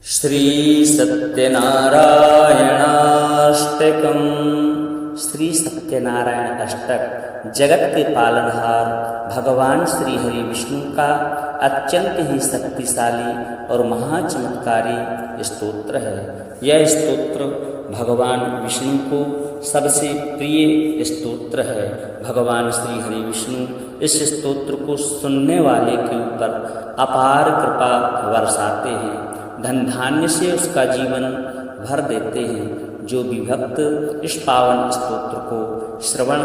श्री सत्यनारायणाष्टकम। श्री सत्यनारायण अष्टक जगत के पालनहार भगवान श्री हरि विष्णु का अत्यंत ही शक्तिशाली और महाचमत्कारी स्तोत्र है। यह स्तोत्र भगवान विष्णु को सबसे प्रिय स्तोत्र है। भगवान श्री हरि विष्णु इस स्तोत्र को सुनने वाले के ऊपर अपार कृपा बरसाते हैं, धन धान्य से उसका जीवन भर देते हैं। जो भी भक्त इस पावन स्तोत्र को श्रवण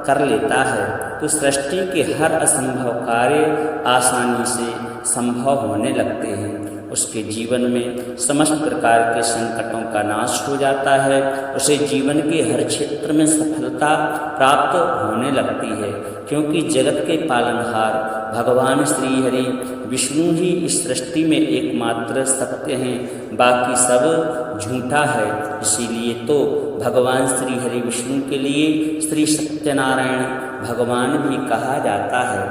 कर लेता है तो सृष्टि के हर असंभव कार्य आसानी से संभव होने लगते हैं। उसके जीवन में समस्त प्रकार के संकटों का नाश हो जाता है। उसे जीवन के हर क्षेत्र में सफलता प्राप्त होने लगती है, क्योंकि जगत के पालनहार भगवान श्री हरि विष्णु ही इस सृष्टि में एकमात्र सत्य हैं, बाकी सब झूठा है। इसीलिए तो भगवान श्री हरि विष्णु के लिए श्री सत्यनारायण भगवान भी कहा जाता है।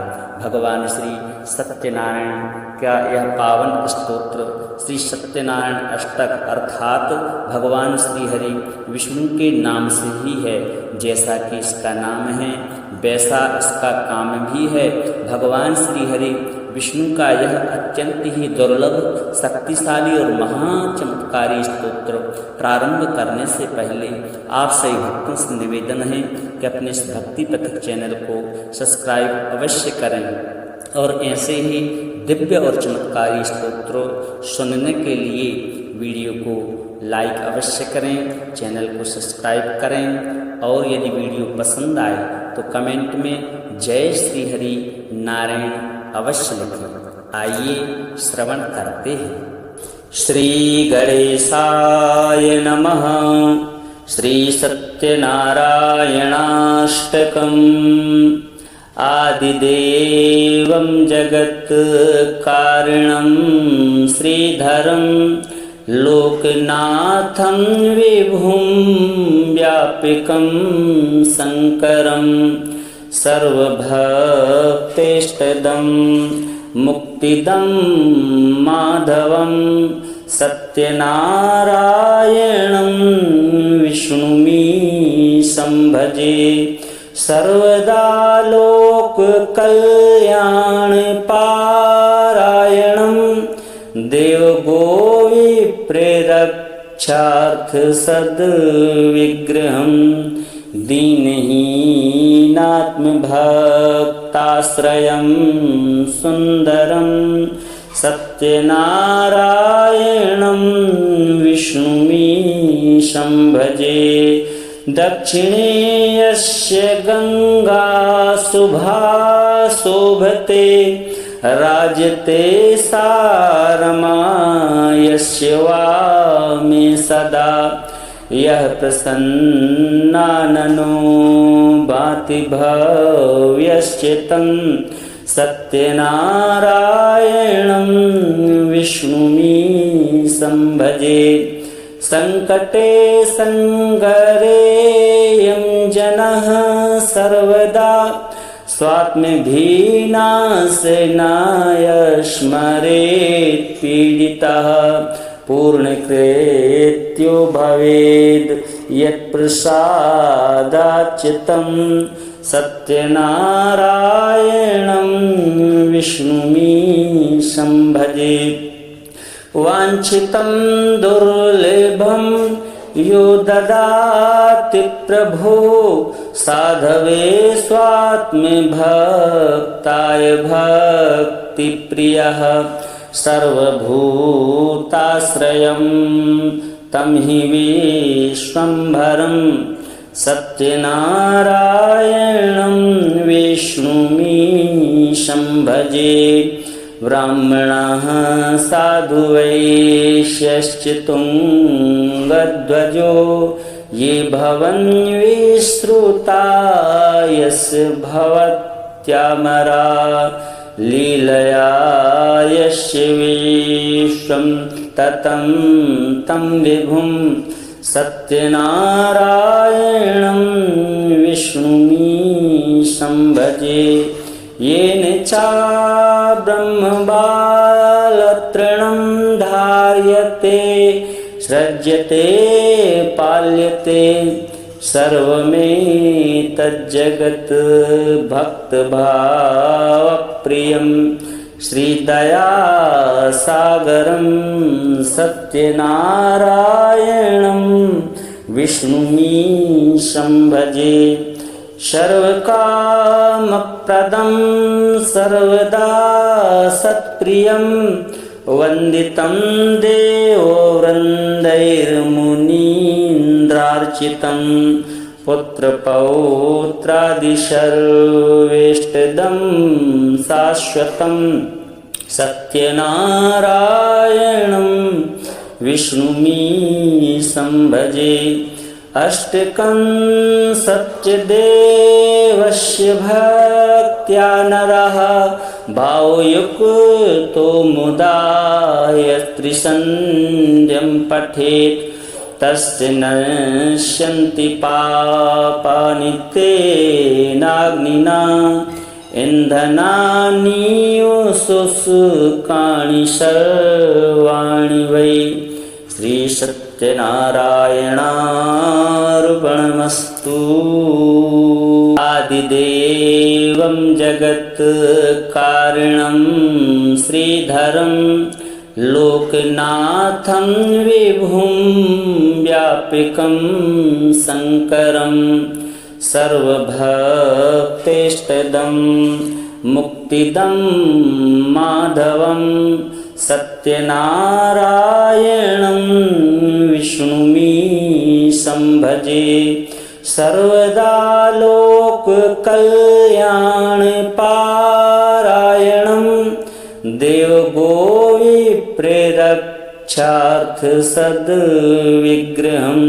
भगवान श्री सत्यनारायण का यह पावन स्तोत्र श्री सत्यनारायण अष्टक अर्थात भगवान श्री हरि विष्णु के नाम से ही है। जैसा कि इसका नाम है वैसा इसका काम भी है। भगवान श्री हरि विष्णु का यह अत्यंत ही दुर्लभ, शक्तिशाली और महाचमत्कारी स्तोत्र प्रारंभ करने से पहले आप सभी भक्तों से निवेदन है कि अपने इस भक्ति पथक चैनल को सब्सक्राइब अवश्य करें और ऐसे ही दिव्य और चमत्कारी स्तोत्र सुनने के लिए वीडियो को लाइक अवश्य करें, चैनल को सब्सक्राइब करें और यदि वीडियो पसंद आए तो कमेंट में जय श्री हरि नारायण अवश्य लिखें। आइए श्रवण करते हैं। श्री गणेशाय नमः। श्री सत्यनारायणाष्टकम्। आदिदेवं जगत्कारणं श्रीधरं लोकनाथं विभुं व्यापकं शङ्करं सर्वभक्तेष्टदं मुक्तिदं माधवं सत्यनारायणं विष्णुमीशं भजे। सर्वदा लोककल्याणपारायणं देवगोविप्ररक्षार्थ सद्विग्रहं दीनहीनात्मभक्ताश्रयं सुन्दरं सत्यनारायणं विष्णुमीशं भजे। दक्षिणे यस्य गंगा शुभा शोभते राजते सारमा यस्य वामे सदा। यः प्रसन्नाननो भाति भव्यस्य तं सत्यनारायणं विष्णुमीशं भजे। संकटे संगरे यं जनः सर्वदा स्वात्मभिनाशनाय स्मरेत् पीडितः। पूर्णकृत्यो भवेद् यत्प्रसादाच्युतं सत्यनारायणं विष्णुमीशं भजे। वाञ्छितं दुर्लभं यो ददाति प्रभो साधवे स्वात्मभक्ताय भक्तिप्रियः। सर्वभूताश्रयं तं हि विश्वम्भरं सत्यनारायणं विष्णुमीशं भजे। ब्राह्मणः साधु वैश्यश्च तुङ्गध्वजो ये भवन्विश्रुता यस्य भवत्यामरा। लीलया यस्य विश्वं ततं तं विभुं सत्यनारायणं विष्णुमीशं भजे। येन चा ब्रह्मबालतृणं धार्य सृज्यते पाल्यते सर्वमेतज्जगत् भक्तभावप्रियं श्रीदयासागरं सत्यनारायणं विष्णुमीशं भजे। सर्वकामप्रदं सर्वदा सत्प्रियं वन्दितं देवो वृन्दैर्मुनीन्द्रार्चितं पुत्रपौत्रादिसर्वेष्टदं शाश्वतं सत्यनारायणं विष्णुमीशं भजे। अष्टकं सत्यदेवस्य भक्त्या नरः भावयुक्तो मुदा यत्त्रिसन्ध्यं पठेत् तस्य नश्यन्ति पापानि तेनाग्निना इन्धनानि शुष्कानि सर्वाणि वै। श्री सत्यनारायणार्पणमस्तु। आदिदेवं जगत्कारणं श्रीधरं लोकनाथं विभुं व्यापकं शङ्करं सर्वभक्तेष्टदं मुक्तिदं माधवं सत्यनारायणं विष्णुमीशं भजे। सर्वदा लोककल्याणपारायणं देवगोविप्रेरक्षार्थसद्विग्रहं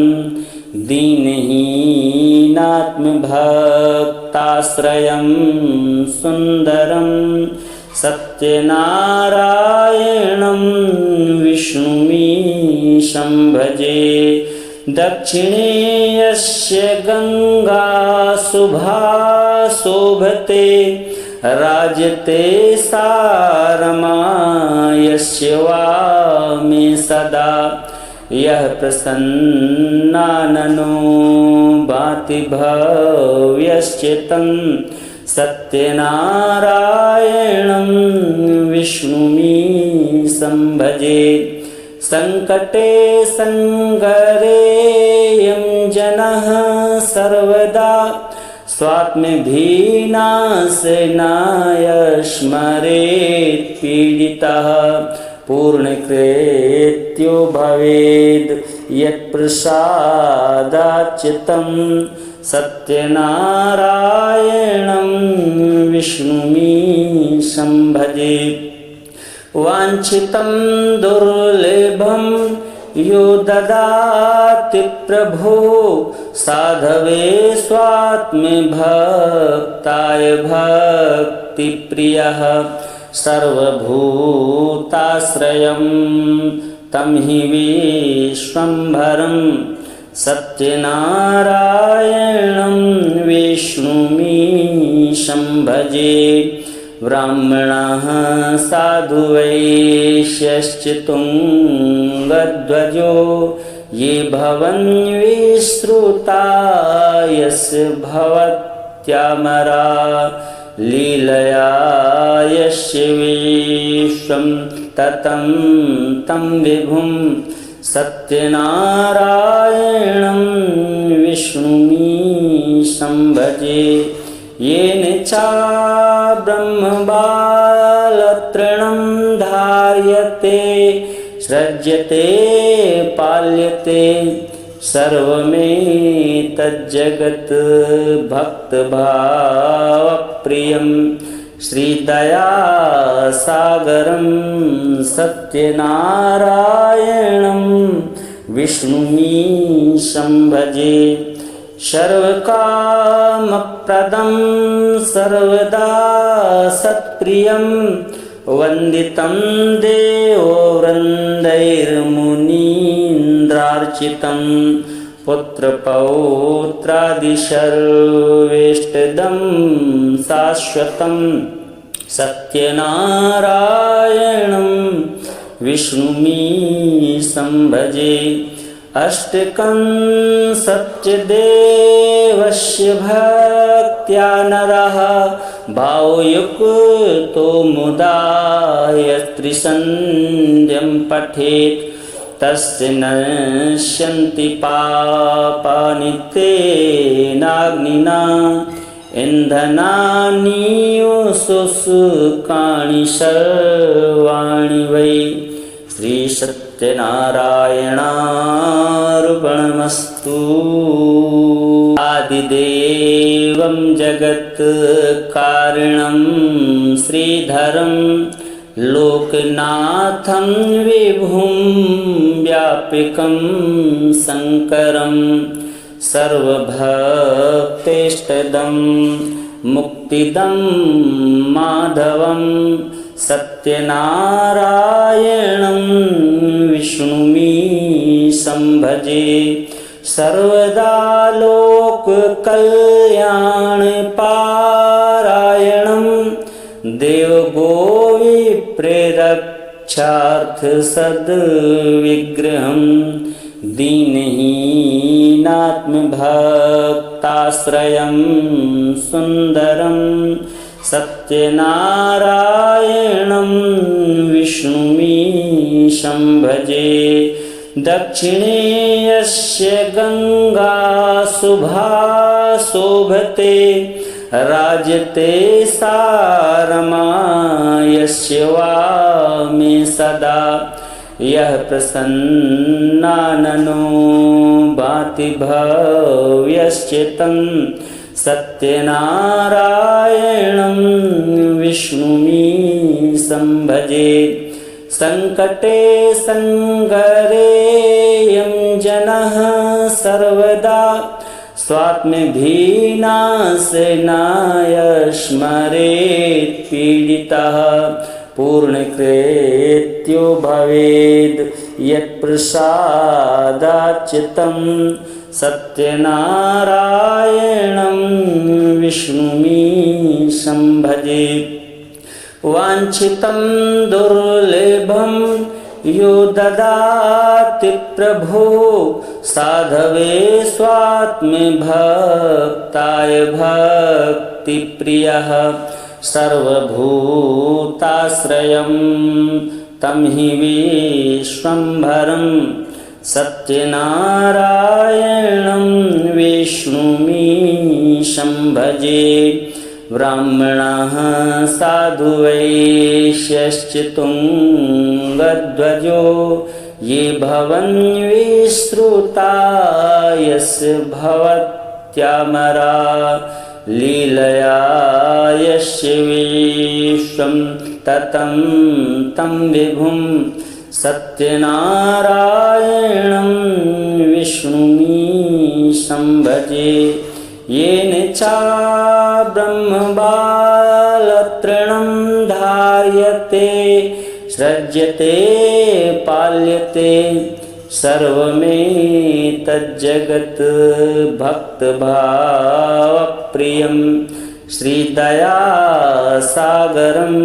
दीनहीनात्मभक्ताश्रयं सुन्दरं सत्यनारायणं विष्णुमीशं भजे। दक्षिणे यस्य गंगा शुभा शोभते राजते सा यस्य वामे सदा यः प्रसन्नाननो भाति भव्यस्य तं सत्यनारायणं विष्णुमीशं भजे। संकटे संगरेयं जनः सर्वदा स्वात्मभिनाशनाय स्मरेत् पीडितः पूर्णकृत्यो भवेद् यत्प्रसादाच्युतं सत्यनारायणं विष्णुमीशं भजे। वाञ्छितं दुर्लभं यो ददाति प्रभो साधवे स्वात्मभक्ताय भक्तिप्रियः सर्वभूताश्रयं तं हि विश्वम्भरं सत्यनारायणं विष्णुमीशं भजे। ब्राह्मणः साधु वैश्यश्च तुङ्गध्वजो ये भवन् विश्रुता यस्य भवत्यामरा लीलया यस्य विश्वं ततं तं विभुं सत्यनारायणं विष्णुमीशं भजे। येन चा ब्रह्मबालतृणं धार्यते सृज्यते पाल्यते सर्वमेतज्जगत् भक्तभावप्रियं श्रीदयासागरं सत्यनारायणं विष्णुमीशं भजे। सर्वकामप्रदं सर्वदा सत्प्रियं वन्दितं देवो वृन्दैर्मुनीन्द्रार्चितं पुत्रपौत्रादिसर्वेष्टदं शाश्वतं सत्यनारायणं विष्णुमीशं भजे। अष्टकं सत्यदेवस्य भक्त्या नरः भावयुक्तो मुदा यत्त्रिसन्ध्यं पठेत् तस्य नश्यन्ति पापानि तेनाग्निना इन्धनानि शुष्कानि सर्वाणि वै। श्री सत्यनारायणार्पणमस्तु। आदिदेवं जगत्कारणं श्रीधरं लोकनाथं विभुं व्यापकं शङ्करं सर्वभक्तेष्टदं मुक्तिदं माधवं सत्यनारायणं विष्णुमीशं भजे। सर्वदा लोककल्याणपारायणं देवगोविप्रेरक्षार्थसद्विग्रहं दीनहीनात्मभक्ताश्रयं सुन्दरं सत्यनारायणं विष्णुमीशं भजे। दक्षिणे यस्य गंगा शुभा शोभते राजते सा रमा यस्य वामे सदा। यः प्रसन्नाननो भाति भव्यस्य तं सत्यनारायणं विष्णुमीशं भजे। संकटे संगरे यं जनः सर्वदा स्वात्मभिनाशनाय स्मरेत् पीडितः पूर्णकृत्यो भवेद् यत्प्रसादाच्युतं सत्यनारायणं विष्णुमीशं भजे। वाञ्छितं दुर्लभं यो ददाति प्रभो साधवे स्वात्मभक्ताय भक्तिप्रियः सर्वभूताश्रयं तं हि विश्वम्भरं सत्यनारायणं विष्णुमीशं भजे। ब्राह्मणः साधु वैश्यश्च तुङ्गध्वजो ये भवन् विश्रुता यस्य भवत्यामरा लीलया यस्य विश्वं ततं तं विभुं सत्यनारायणं विष्णुमीशं भजे। येन चा ब्रह्मबालतृणं धार्यते सृज्यते पाल्यते सर्वमेतज्जगत् भक्तभावप्रियं श्रीदयासागरं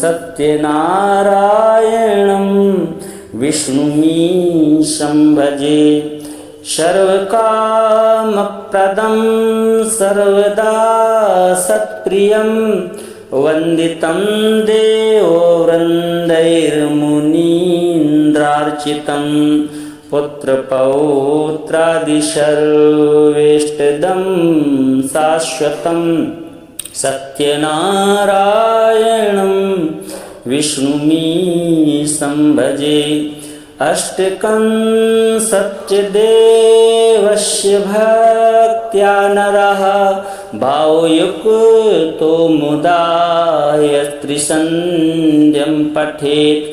सत्यनारायणं विष्णुमीशं भजे। सर्वकामप्रदं सर्वदा सत्प्रियं वन्दितं देवो वृन्दैर्मुनीन्द्रार्चितं पुत्रपौत्रादिसर्वेष्टदं शाश्वतं सत्यनारायणं विष्णुमीशं भजे। अष्टकं सत्यदेवस्य भक्त्या नरः भावयुक्तो मुदा यत्त्रिसन्ध्यं पठेत्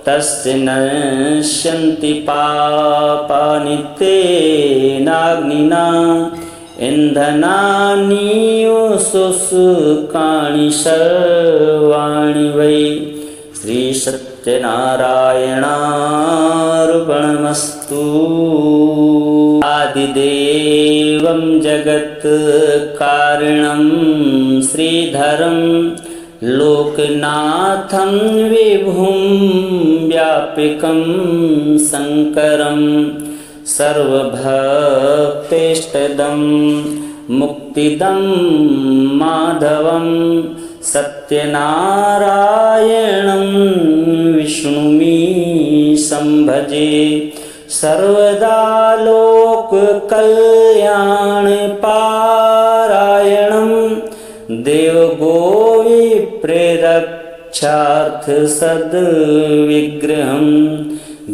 तस्य नश्यन्ति पापानि तेनाग्निना इन्धनानि शुष्कानि सर्वाणि वै। श्री सत्यनारायणार्पणमस्तु। आदिदेवं जगत्कारणं श्रीधरं लोकनाथं विभुं व्यापकं शङ्करं सर्वभक्तेष्टदं मुक्तिदं माधवं सत्यनारायणं विष्णुमीशं भजे सर्वदा लोककल्याणपारायणं देवगोविप्रेरक्षार्थसद्विग्रहं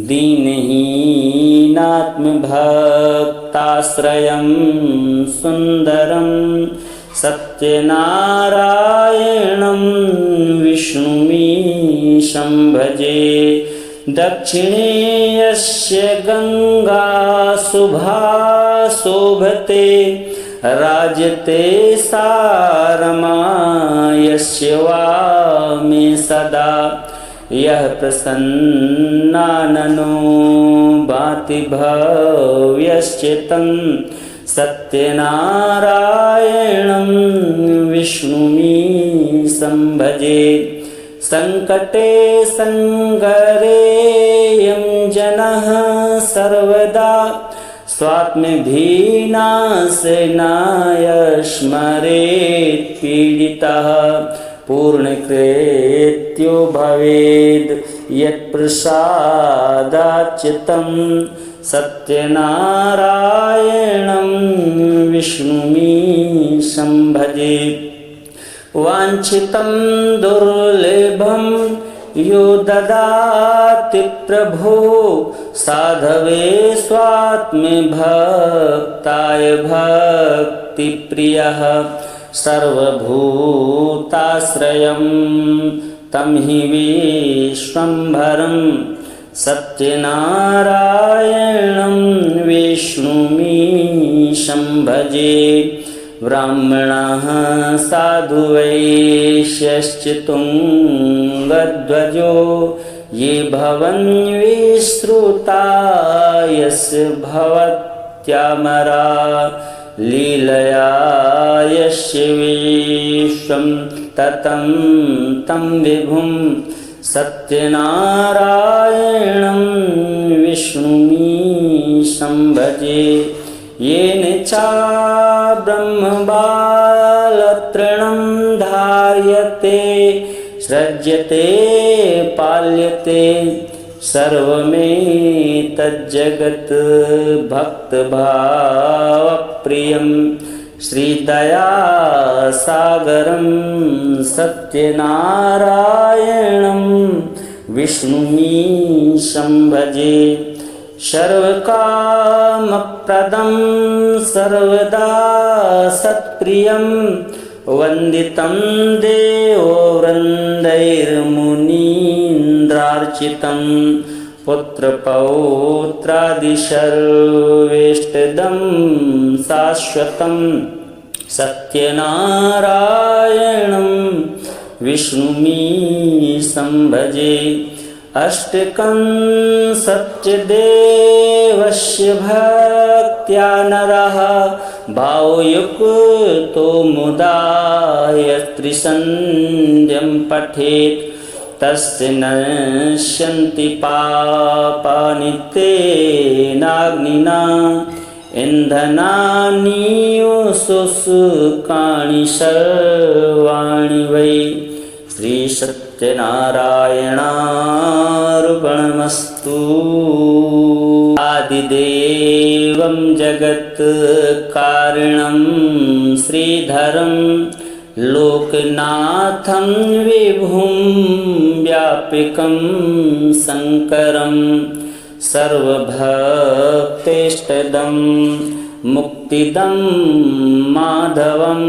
दीनहीनात्मभक्ताश्रयं सुन्दरं सत्यनारायणं विष्णुमीशं भजे दक्षिणे यस्य गंगा शुभा शोभते राजते सारमा यस्य वामे सदा यः प्रसन्नाननो भाति भव्यश्च तं सत्यनारायणं विष्णुमीशं भजे संकटे संगरेयं जनः सर्वदा स्वात्मभिनाशनाय स्मरेत् पीडितः पूर्णकृत्यो भवेद् यत्प्रसादाच्च तं सत्यनारायणं विष्णुमीशं भजे वाञ्छितं दुर्लभं यो ददाति प्रभो साधवे स्वात्मभक्ताय भक्तिप्रियः सर्वभूताश्रयं तं हि विश्वम्भरं सत्यनारायणं विष्णुमीशं भजे ब्राह्मणः साधु वैश्यश्च तुङ्गध्वजो ये भवन्विश्रुता यस्य भवत्यामरा लीलया यस्य विश्वं ततं तं विभुं सत्यनारायणं विष्णुमीशं भजे येन चा ब्रह्मबालतृणं धार्यते सृज्यते पाल्यते सर्वमेतज्जगत् भक्तभावप्रियं श्रीदयासागरं सत्यनारायणं विष्णुमीशं भजे सर्वकामप्रदं सर्वदा सत्प्रियं वन्दितं देवो वृन्दैर्मुनीन्द्रार्चितं पुत्रपौत्रादिसर्वेष्टदं शाश्वतं सत्यनारायणं विष्णुमीशं भजे अष्टकं सत्यदेवस्य भक्त्या नरः भावयुक्तो मुदा यस्त्रिसन्ध्यं पठेत् तस्य नश्यन्ति पापानि तेनाग्निना इन्धनानि शुष्कानि सर्वाणि वै श्री सत्यनारायणार्पणमस्तु आदिदेवं जगत्कारणं श्रीधरं लोकनाथं विभुं व्यापकं शङ्करं सर्वभक्तेष्टदं मुक्तिदं माधवं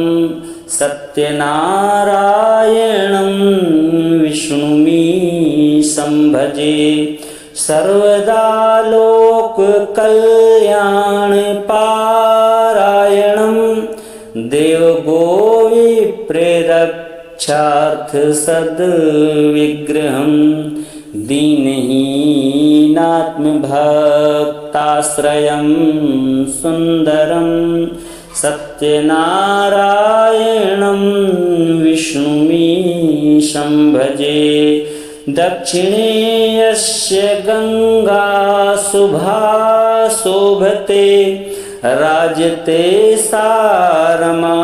सत्यनारायणं विष्णुमीशं भजे सर्वदा लोककल्याणपारायणं देवगोविप्रेरक्षार्थसद्विग्रहं दीनहीनात्मभक्ताश्रयं सुन्दरं सत्यनारायणं विष्णुमीशं भजे। दक्षिणे यस्य गंगा शुभा शोभते राजते सा रमा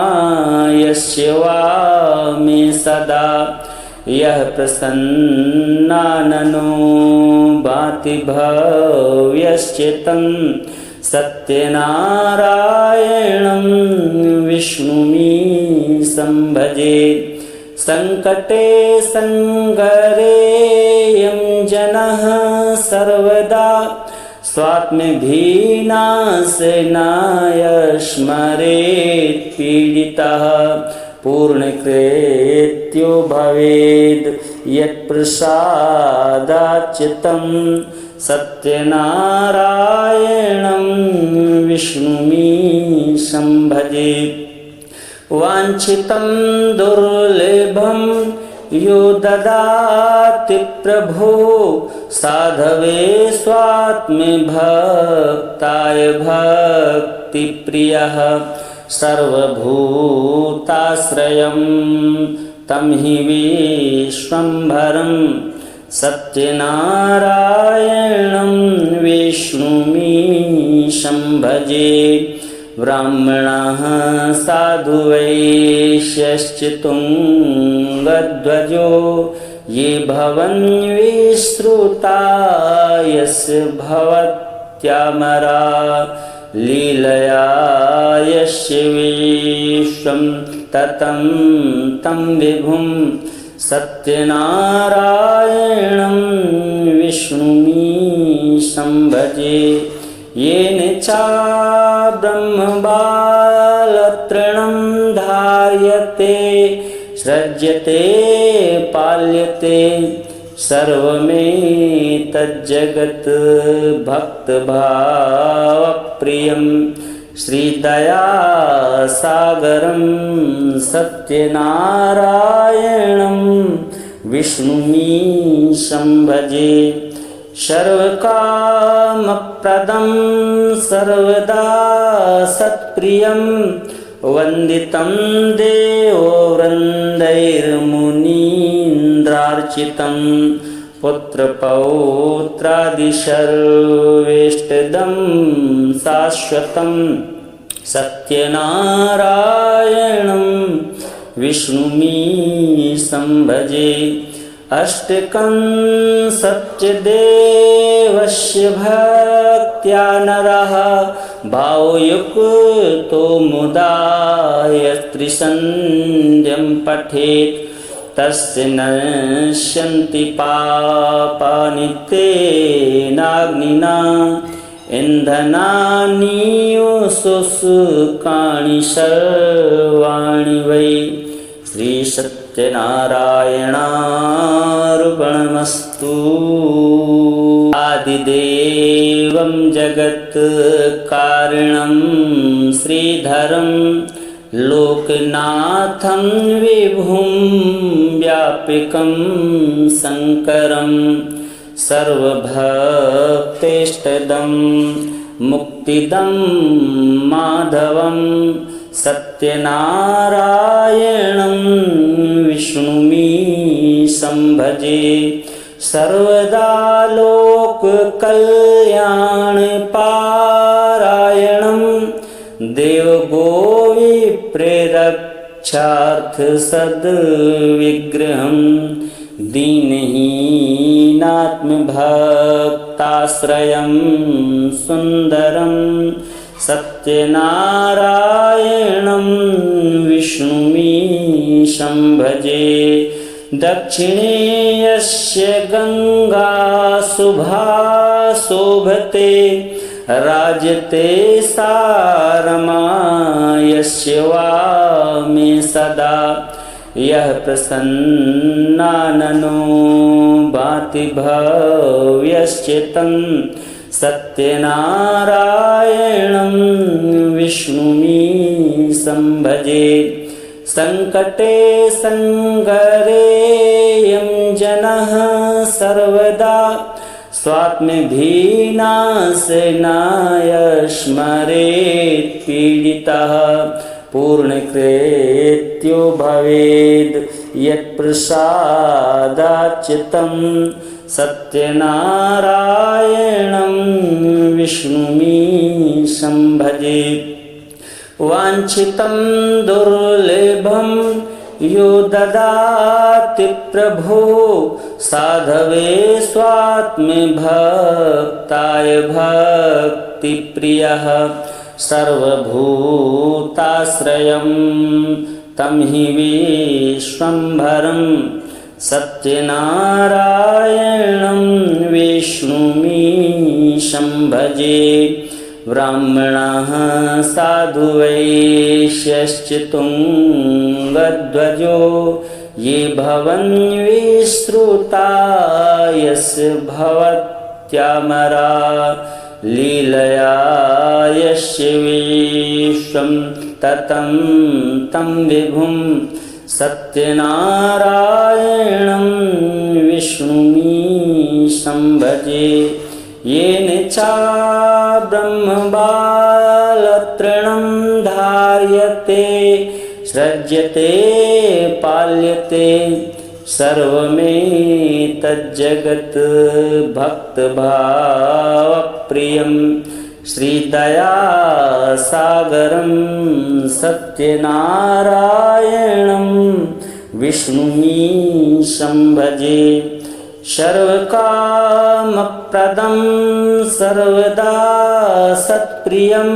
यस्य वामे सदा। यः प्रसन्नाननो भाति भव्यस्य तं सत्यनारायणं विष्णुमीशं भजे। संकटे संगरे यं जनः सर्वदा स्वात्मभिनाशनाय स्मरेत् पीडितः। पूर्णकृत्यो भवेद् यत्प्रसादाच्च तं सत्यनारायणं विष्णुमीशं भजे। वाञ्छितं दुर्लभं यो ददाति प्रभो साधवे स्वात्मभक्ताय भक्तिप्रियः। सर्वभूताश्रयं तं हि विश्वम्भरं सत्यनारायणं विष्णुमीशं भजे। ब्राह्मणः साधु वैश्यश्च तुङ्गध्वजो ये भवन्विश्रुता यस्य भवत्यामरा। लीलया यस्य विश्वं ततं तं विभुं सत्यनारायणं विष्णुमीशं भजे। येन चाब्रह्मबालतृणं धार्यते सृज्यते पाल्यते सर्वमेतज्जगत् भक्तभावप्रियं श्रीदयासागरं सत्यनारायणं विष्णुमीशं भजे। सर्वकामप्रदं सर्वदा सत्प्रियं वन्दितं देवो वृन्दैर्मुनीन्द्रार्चितं। पुत्रपौत्रादिसर्वेष्टदं शाश्वतं सत्यनारायणं विष्णुमीशं भजे। अष्टकं सत्यदेवस्य भक्त्या नरः भावयुक्तो मुदा यस्त्रिसन्ध्यं पठेत् तस्य नश्यन्ति पापानि तेनाग्निना। इन्धनानि शुष्कानि सर्वाणि वै श्रीसत्यनारायणार्पणमस्तु। आदिदेवं जगत्कारणं श्रीधरं लोकनाथं विभुं व्यापकं शङ्करं सर्वभक्तेष्टदं मुक्तिदं माधवं सत्यनारायणं विष्णुमीशं भजे। सर्वदा लोककल्याणपारायणं देवगोविप्रेरक्षार्थसद्विग्रहं दीनहीनात्मभक्ताश्रयं सुन्दरं सत्यनारायणं विष्णुमीशं भजे। दक्षिणे यस्य गंगा शुभा शोभते राजते सा रमा यस्य वामे सदा। यः प्रसन्नाननो भाति भव्यस्य तं सत्यनारायणं विष्णुमीशं भजे। संकटे संगरे यं जनः सर्वदा स्वात्मभिनाशनाय स्मरेत् पीडितः पूर्णकृत्यो भवेद् यत्प्रसादाच्युतं सत्यनारायणं विष्णुमीशं भजे। वाञ्छितं दुर्लभं यो ददाति प्रभो साधवे स्वात्मभक्ताय भक्तिप्रियः सर्वभूताश्रयं तं हि विश्वम्भरं सत्यनारायणं विष्णुमीशं भजे। ब्राह्मणः साधु वैश्यश्च तुङ्गध्वजो ये भवन्विश्रुता यस्य भवत्यामरा लीलया यस्य विश्वं ततं तं विभुं सत्यनारायणं विष्णुमीशं भजे। येन चाब्रह्मबालतृणं धार्यते सृज्यते पाल्यते सर्वमेतज्जगत् भक्तभावप्रियं श्रीदयासागरं सत्यनारायणं विष्णुमीशं भजे। सर्वकामप्रदं सर्वदा सत्प्रियं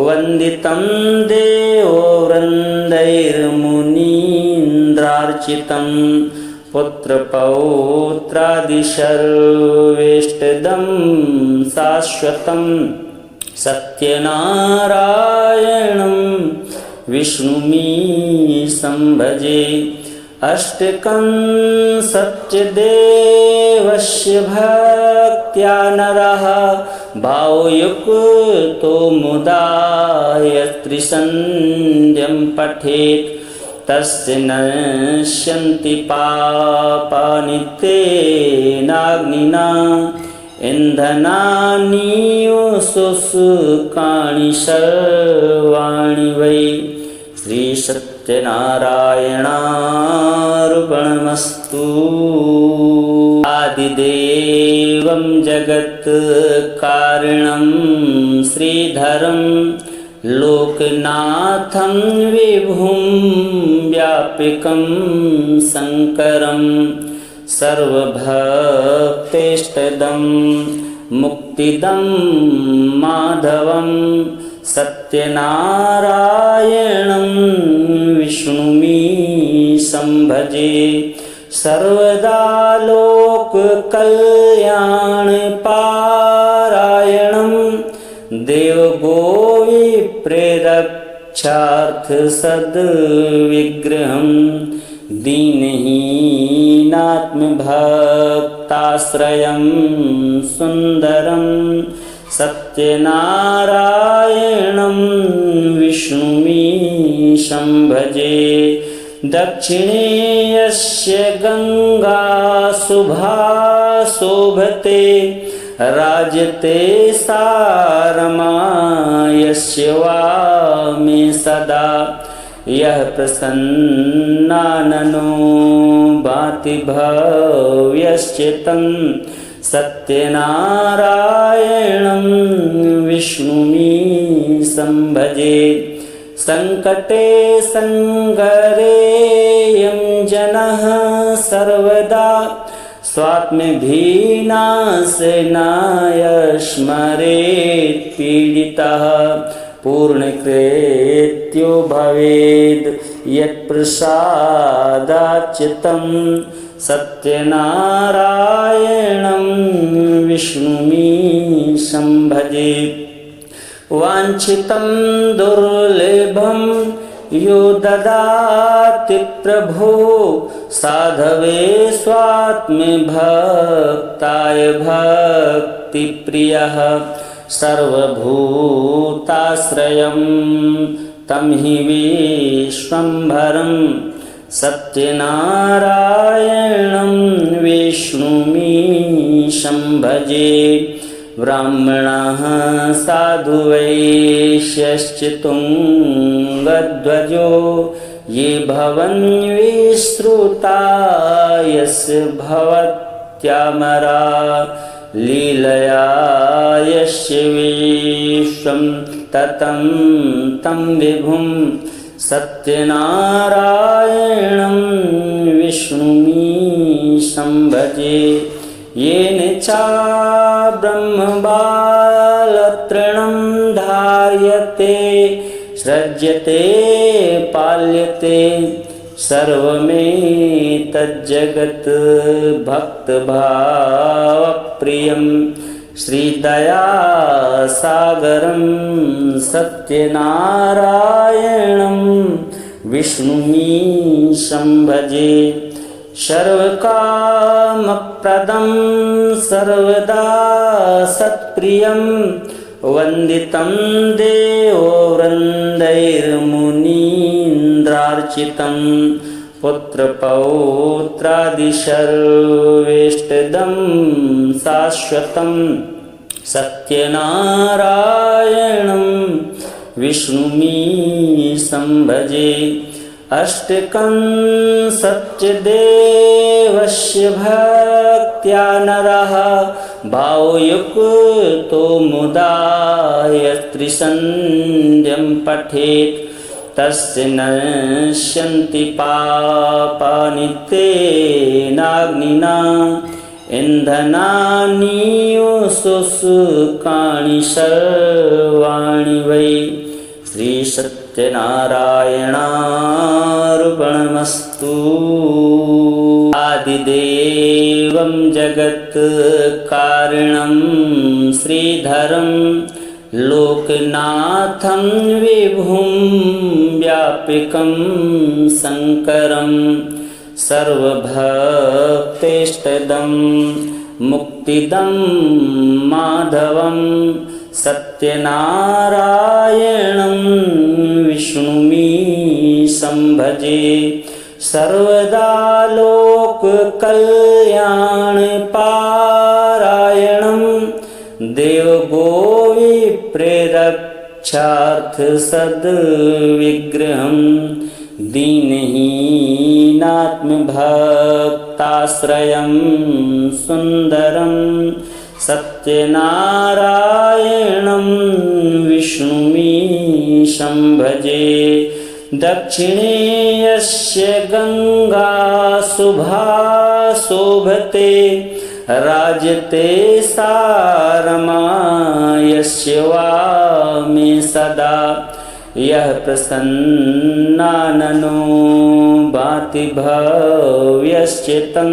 वन्दितं देवो वृन्दैर्मुनीन्द्रार्चितं पुत्रपौत्रादिसर्वेष्टदं शाश्वतं सत्यनारायणं विष्णुमीशं भजे। अष्टकं सत्यदेवस्य भक्त्या नरः भावयुक्तो मुदा त्रिसन्ध्यं पठेत् तस्य नश्यन्ति पापानि तेनाग्निना इन्धनानीव शुष्कानि सर्वाणि वै। श्री सत्यनारायणार्पणमस्तु। आदिदेवं जगत्कारणं श्रीधरं लोकनाथं विभुं व्यापकं शङ्करं सर्वभक्तेष्टदं मुक्तिदं माधवं सत्यनारायणं विष्णुमीशं भजे। सर्वदा लोककल्याणपारायणं देवगोविप्रेरक्षार्थसद्विग्रहं दीनहीनात्मभक्ताश्रयं सुन्दरं सत्यनारायणं विष्णुमीशं भजे। दक्षिणे यस्य गङ्गा शुभा शोभते राजते सारमा यस्य वामे सदा यः प्रसन्नाननो भाति भव्यश्च तं सत्यनारायणं विष्णुमीशं भजे। संकटे संगरेयं जनः सर्वदा स्वात्मभिनाशनाय स्मरेत् पीडितः पूर्णकृत्यो भवेद् यत्प्रसादाच्युतं सत्यनारायणं विष्णुमीशं भजे। वाञ्छितं दुर्लभं यो ददाति प्रभो साधवे स्वात्मभक्ताय भक्तिप्रियः सर्वभूताश्रयं तं हि विश्वम्भरं सत्यनारायणं विष्णुमीशं भजे। ब्राह्मणः साधु वैश्यश्च तुङ्गध्वजो ये भवन्विश्रुता यस्य भवत्यामरा लीलया यस्य विश्वं ततं तं विभुं सत्यनारायणं विष्णुमीशं भजे। येन चाब्रह्मबालतृणं धार्यते सृज्यते पाल्यते सर्वमेतज्जगत् भक्तभावप्रियं श्रीदयासागरं सत्यनारायणं विष्णुमीशं भजे। सर्वकामप्रदं सर्वदा सत्प्रियं वन्दितं देवो वृन्दैर्मुनीन्द्रार्चितं पुत्रपौत्रादिसर्वेष्टदं शाश्वतं सत्यनारायणं विष्णुमीशं भजे। अष्टकं सत्यदेवस्य भक्त्या नरः भावयुक्तो मुदा त्रिसन्ध्यं पठेत् तस्य नश्यन्ति पापानि तेनाग्निना इन्धनानि शुष्कानि सर्वाणि वै। श्री सत्यनारायणार्पणमस्तु। आदिदेवं जगत्कारणं श्रीधरं लोकनाथं विभुं व्यापकं शङ्करं सर्वभक्तेष्टदं मुक्तिदं माधवं सत्यनारायणं विष्णुमीशं भजे। सर्वदा लोककल्याणपारायणं देवगोविप्रेरक्षार्थसद्विग्रहं दीनहीनात्मभक्ताश्रयं सुन्दरं सत्यनारायणं विष्णुमीशं भजे। दक्षिणे यस्य गंगा शुभा शोभते राजते सारमा यस्य वामे सदा यः प्रसन्नाननो भाति भव्यस्य तं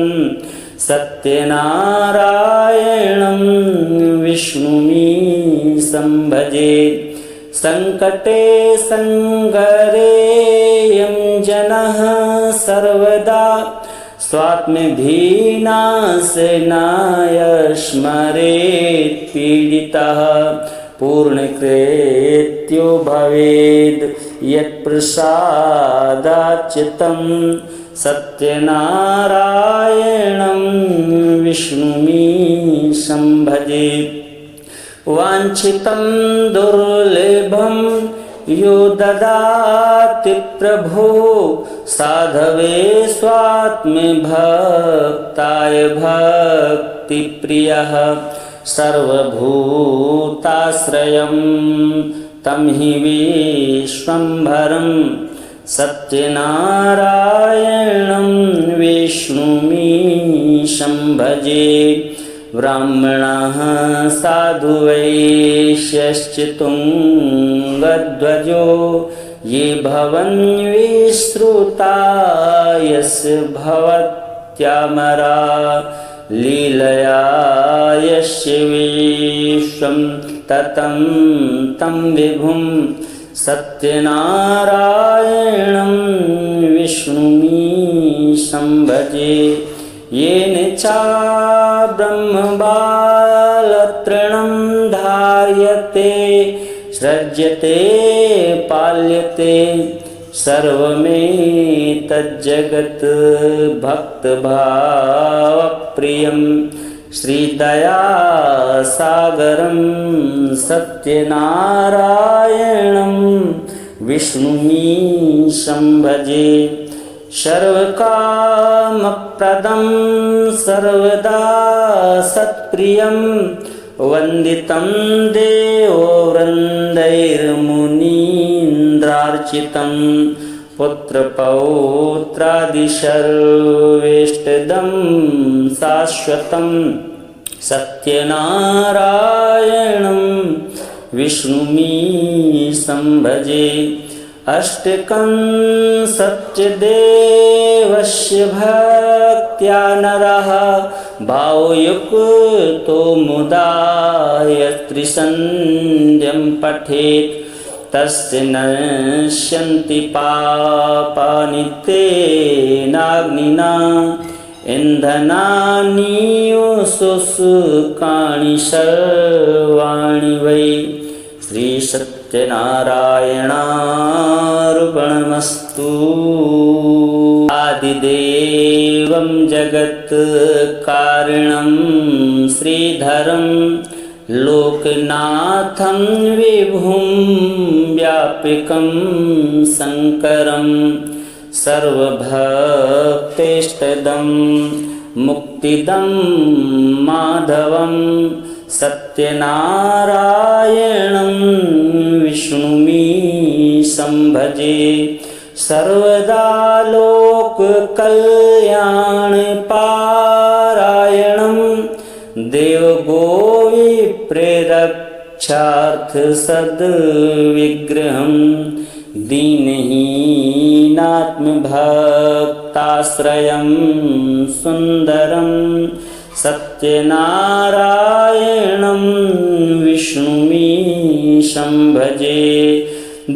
सत्यनारायणं विष्णुमीशं भजे। संकटे संगरेयं जनः सर्वदा स्वात्मधीनाशनाय स्मरेत् पीडितः पूर्णकृत्यो भवेद् यत्प्रसादाच्युतं सत्यनारायणं विष्णुमीशं भजे। वाञ्छितं दुर्लभं यो ददाति प्रभो साधवे स्वात्मभक्ताय भक्तिप्रियः सर्वभूताश्रयं तं हि विश्वम्भरं सत्यनारायणं विष्णुमीशं भजे। ब्राह्मणः साधु वैश्यश्च तुङ्गध्वजो ये भवन्विश्रुता यस्य भवत्यामरा लीलया यस्य विश्वं ततं तं विभुं सत्यनारायणं विष्णुमीशं भजे। येन चाब्रह्मबालतृणं धार्यते सृज्यते पाल्यते सर्वमेतज्जगत् भक्तभावप्रियं श्रीदयासागरं सत्यनारायणं विष्णुमीशं भजे। सर्वकामप्रदं सर्वदा सत्प्रियं वन्दितं देवो वृन्दैर्मुनीन्द्रार्चितं पुत्रपौत्रादिसर्वेष्टदं शाश्वतं सत्यनारायणं विष्णुमीशं भजे। अष्टकं सत्यदेवस्य भक्त्या नरः भावयुक्तो मुदा त्रिसन्ध्यं पठेत् तस्य नश्यन्ति पापानि तेनाग्निना इन्धनानि शुष्कानि सर्वाणि वै। श्री सत्यनारायणार्पणमस्तु। आदिदेवं जगत्कारणं श्रीधरं लोकनाथं विभुं व्यापकं शङ्करं सर्वभक्तेष्टदं मुक्तिदं माधवं सत्यनारायणं विष्णुमीशं भजे। सर्वदा लोककल्याणपारायणं देवगोविप्रेरक्षार्थसद्विग्रहं दीनहीनात्मभक्ताश्रयं सुन्दरं सत्यनारायणं विष्णुमीशं भजे।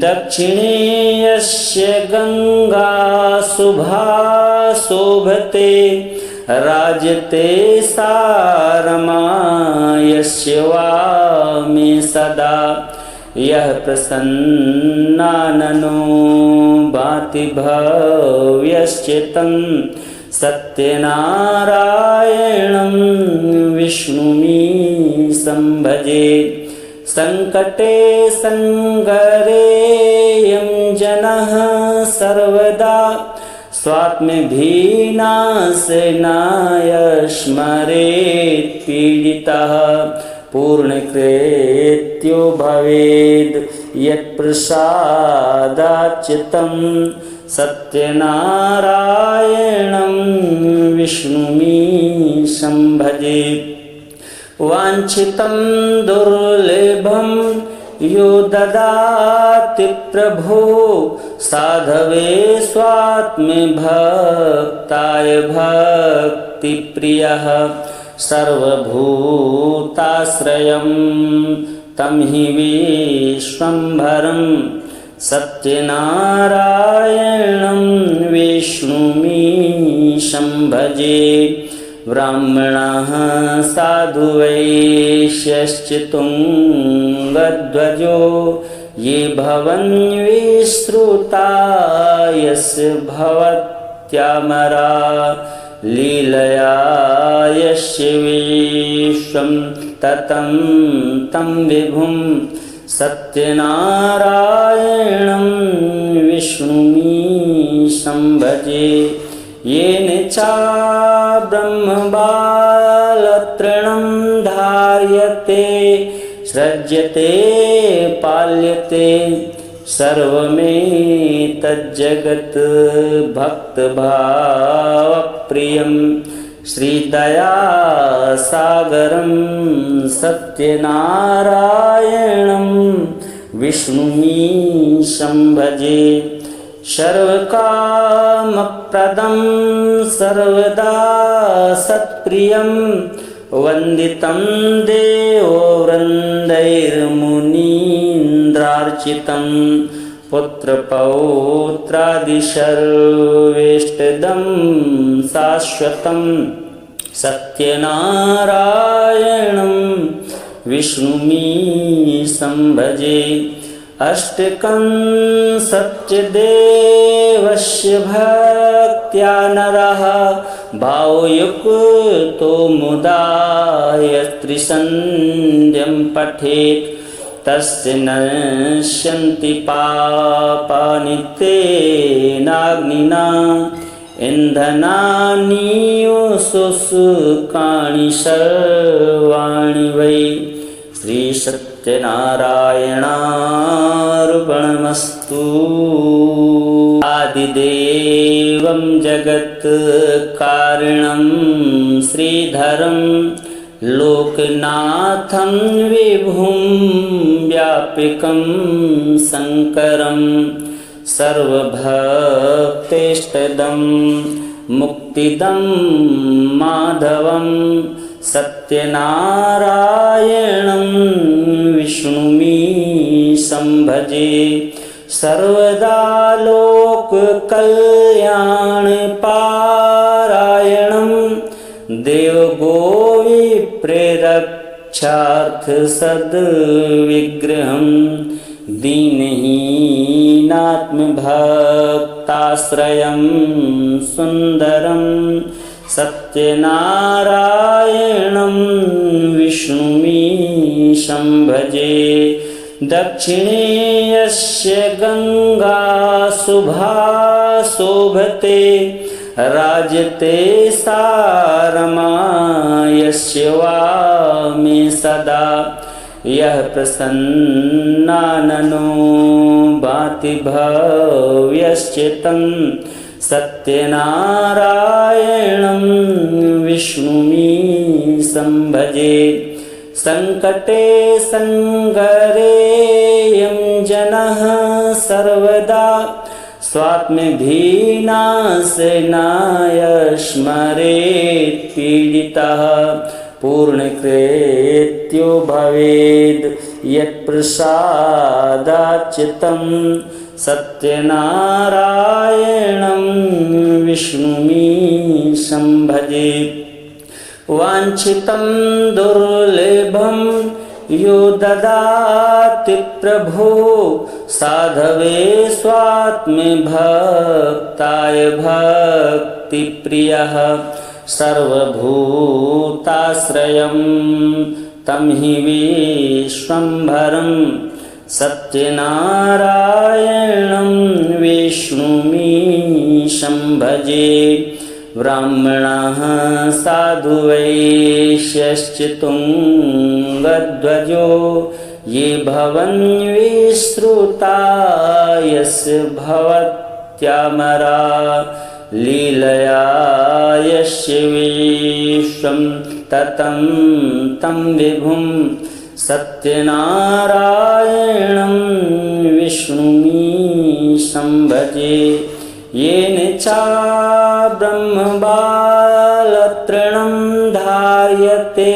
दक्षिणे यस्य गंगा शुभा शोभते राजते सारमा यस्य वामे सदा यः प्रसन्नाननो भाति भव्यस्य तं सत्यनारायणं विष्णुमीशं भजे। संकटे संगरेयं जनः सर्वदा स्वात्मभिनाशनाय स्मरेत् पीडितः पूर्णकृत्यो भवेद् यत्प्रसादाच्युतं सत्यनारायणं विष्णुमीशं भजे। वाञ्छितं दुर्लभं यो ददाति प्रभो साधवे स्वात्मभक्ताय भक्तिप्रियः सर्वभूताश्रयं तं हि विश्वम्भरं सत्यनारायणं विष्णुमीशं भजे। ब्राह्मणः साधु वैश्यश्च तुङ्गध्वजो ये भवन्विश्रुता यस्य भवत्यामरा लीलया यस्य विश्वं ततं तं विभुं सत्यनारायणं विष्णुमीशं भजे। येन चाब्रह्मबालतृणं धार्यते सृज्यते पाल्यते सर्वमेतज्जगत् भक्तभावप्रियं श्रीदयासागरं सत्यनारायणं विष्णुमीशं भजे। सर्वकामप्रदं सर्वदा सत्प्रियं वन्दितं देवो वृन्दैर्मुनीन्द्रार्चितं पुत्रपौत्रादिसर्वेष्टदं शाश्वतं सत्यनारायणं विष्णुमीशं भजे। अष्टकं सत्यदेवस्य भक्त्या नरः भावयुक्तो मुदा यत्त्रिसन्ध्यं पठेत् तस्य नश्यन्ति पापानि तेनाग्निना इन्धनानीव शुष्काणि सर्वाणि वै। श्री सत्यनारायणार्पणमस्तु। आदिदेवं जगत्कारणं श्रीधरं लोकनाथं विभुं व्यापकं शङ्करं सर्वभक्तेष्टदं मुक्तिदं माधवं सत्यनारायणं विष्णुमीशं भजे। सर्वदा लोककल्याणपारायणं देवगोविप्रेरक्षार्थसद्विग्रहं दीनहीनात्मभक्ताश्रयं सुन्दरं सत्यनारायणं विष्णुमीशं भजे। दक्षिणे यस्य गंगा शुभा शोभते राजते सा रमा यस्य वामे सदा। यः प्रसन्नाननो भाति भव्यस्य तं सत्यनारायणं विष्णुमीशं भजे। संकटे संगरे यं जनः सर्वदा स्वात्मधीनाशनाय स्मरेत् पीडितः। पूर्णकृत्यो भवेद् यत्प्रसादाच्युतं सत्यनारायणं विष्णुमीशं भजे। वाञ्छितं दुर्लभं यो ददाति प्रभो साधवे स्वात्मभक्ताय भक्तिप्रियः। सर्वभूताश्रयं तं हि विश्वम्भरं सत्यनारायणं विष्णुमीशं भजे। ब्राह्मणः साधु वैश्यश्च तुङ्गध्वजो ये भवन्विश्रुता यस्य भवत्यामरा लीलया यस्य विश्वं ततं तं विभुं सत्यनारायणं विष्णुमीशं भजे। येन चाब्रह्मबालतृणं धार्यते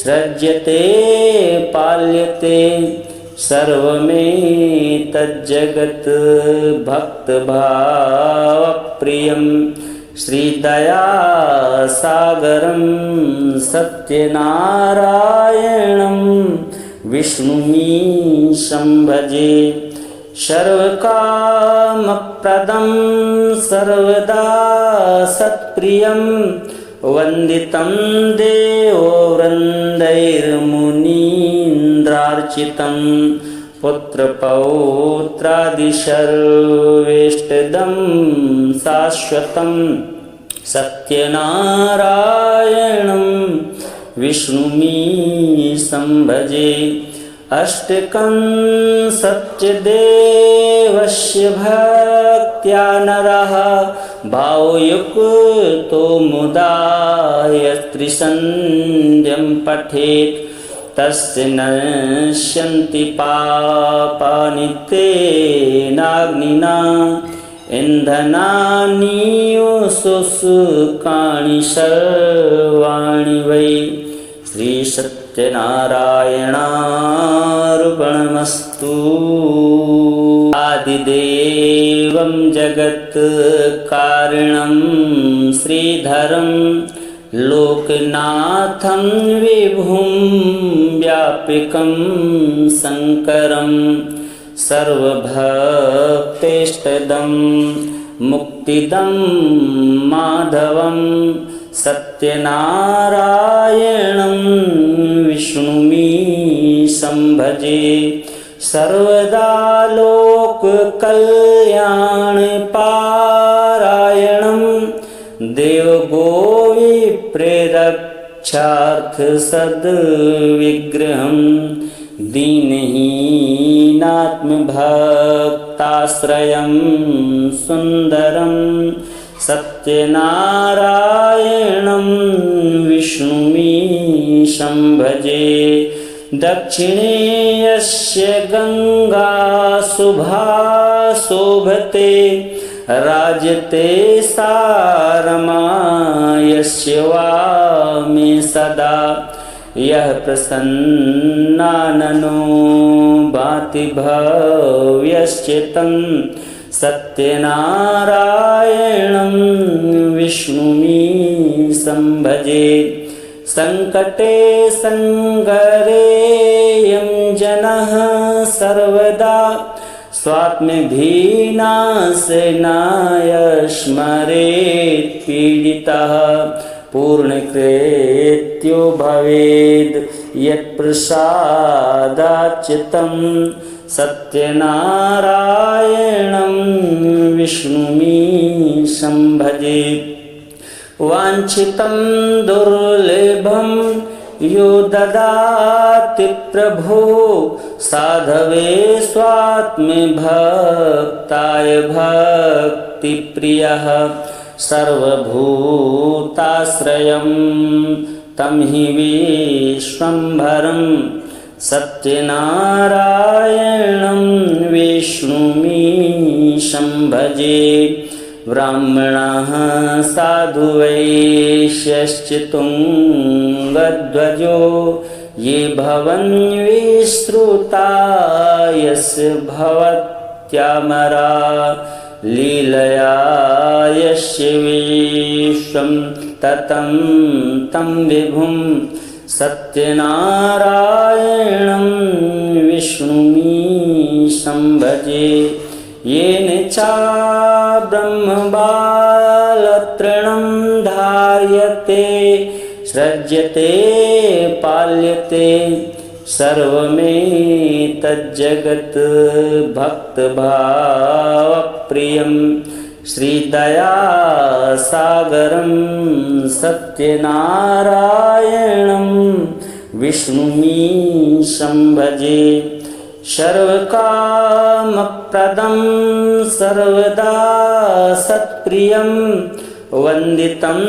सृज्यते पाल्यते सर्वमेतज्जगत् भक्तभावप्रियं श्रीदयासागरं सत्यनारायणं विष्णुमीशं भजे। सर्वकामप्रदं सर्वदा सत्प्रियं वन्दितं देवो वृन्दैर्मुनीन्द्रार्चितं पुत्रपौत्रादिसर्वेष्टदं शाश्वतं सत्यनारायणं विष्णुमीशं भजे। अष्टकं सत्यदेवस्य भक्त्या नरः भावयुक्तो मुदा यत्त्रिसन्ध्यं पठेत् तस्य नश्यन्ति पापानि तेनाग्निना इन्धनानीव शुष्काणि सर्वाणि वै। श्री सत्यनारायणार्पणमस्तु। आदिदेवं जगत्कारणं श्रीधरं लोकनाथं विभुं व्यापकं शङ्करं सर्वभक्तेष्टदं मुक्तिदं माधवं सत्यनारायणं विष्णुमीशं भजे। सर्वदा लोककल्याणपारायणं देवगोविप्रेरक्षार्थसद्विग्रहं दीनहीनात्मभक्ताश्रयं सुन्दरं सत्यनारायणं विष्णुमीशं भजे। दक्षिणे यस्य गंगा शुभा शोभते राजते सा रमा यस्य वामे सदा। यः प्रसन्नाननो भाति भव्यस्य तं सत्यनारायणं विष्णुमीशं भजे। संकटे संगरे यं जनः सर्वदा स्वात्मधीनाशनाय स्मरेत् पीडितः। पूर्णकृत्यो भवेद् यत्प्रसादाच्च तं सत्यनारायणं विष्णुमीशं भजे। वाञ्छितं दुर्लभं यो ददाति प्रभो साधवे स्वात्मभक्ताय भक्तिप्रियः। सर्वभूताश्रयं तं हि विश्वम्भरं सत्यनारायणं विष्णुमीशं भजे। ब्राह्मणः साधु वैश्यश्च तुङ्गध्वजो ये भवन्विश्रुता यस्य भवत्यामरा लीलया यस्य विश्वं ततं तं विभुं सत्यनारायणं विष्णुमीशं भजे। येन चाब्रह्मबालतृणं धार्यते सृज्यते पाल्यते सर्वमेतज्जगत् भक्तभावप्रियं श्रीदयासागरं सत्यनारायणं विष्णुमीशं भजे। सर्वकामप्रदं सर्वदा सत्प्रियं वन्दितं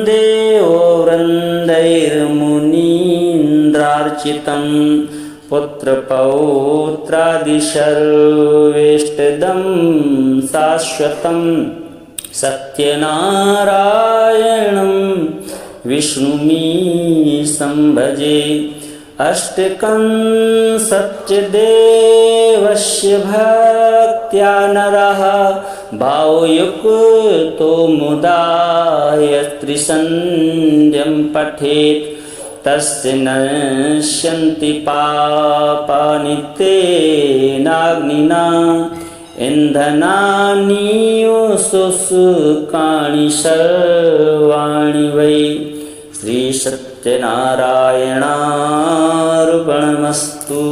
देवो वृन्दैर्मुनीन्द्रार्चितं पुत्रपौत्रादिसर्वेष्टदं शाश्वतं सत्यनारायणं विष्णुमीशं भजे। अष्टकं सत्यदेवस्य भक्त्या नरः भावयुक्तो मुदा यस्त्रिसन्ध्यं पठेत् तस्य नश्यन्ति पापानि तेनाग्निना इन्धनानि शुष्कानि सर्वाणि वै। श्री सत्यनारायणार्पणमस्तु।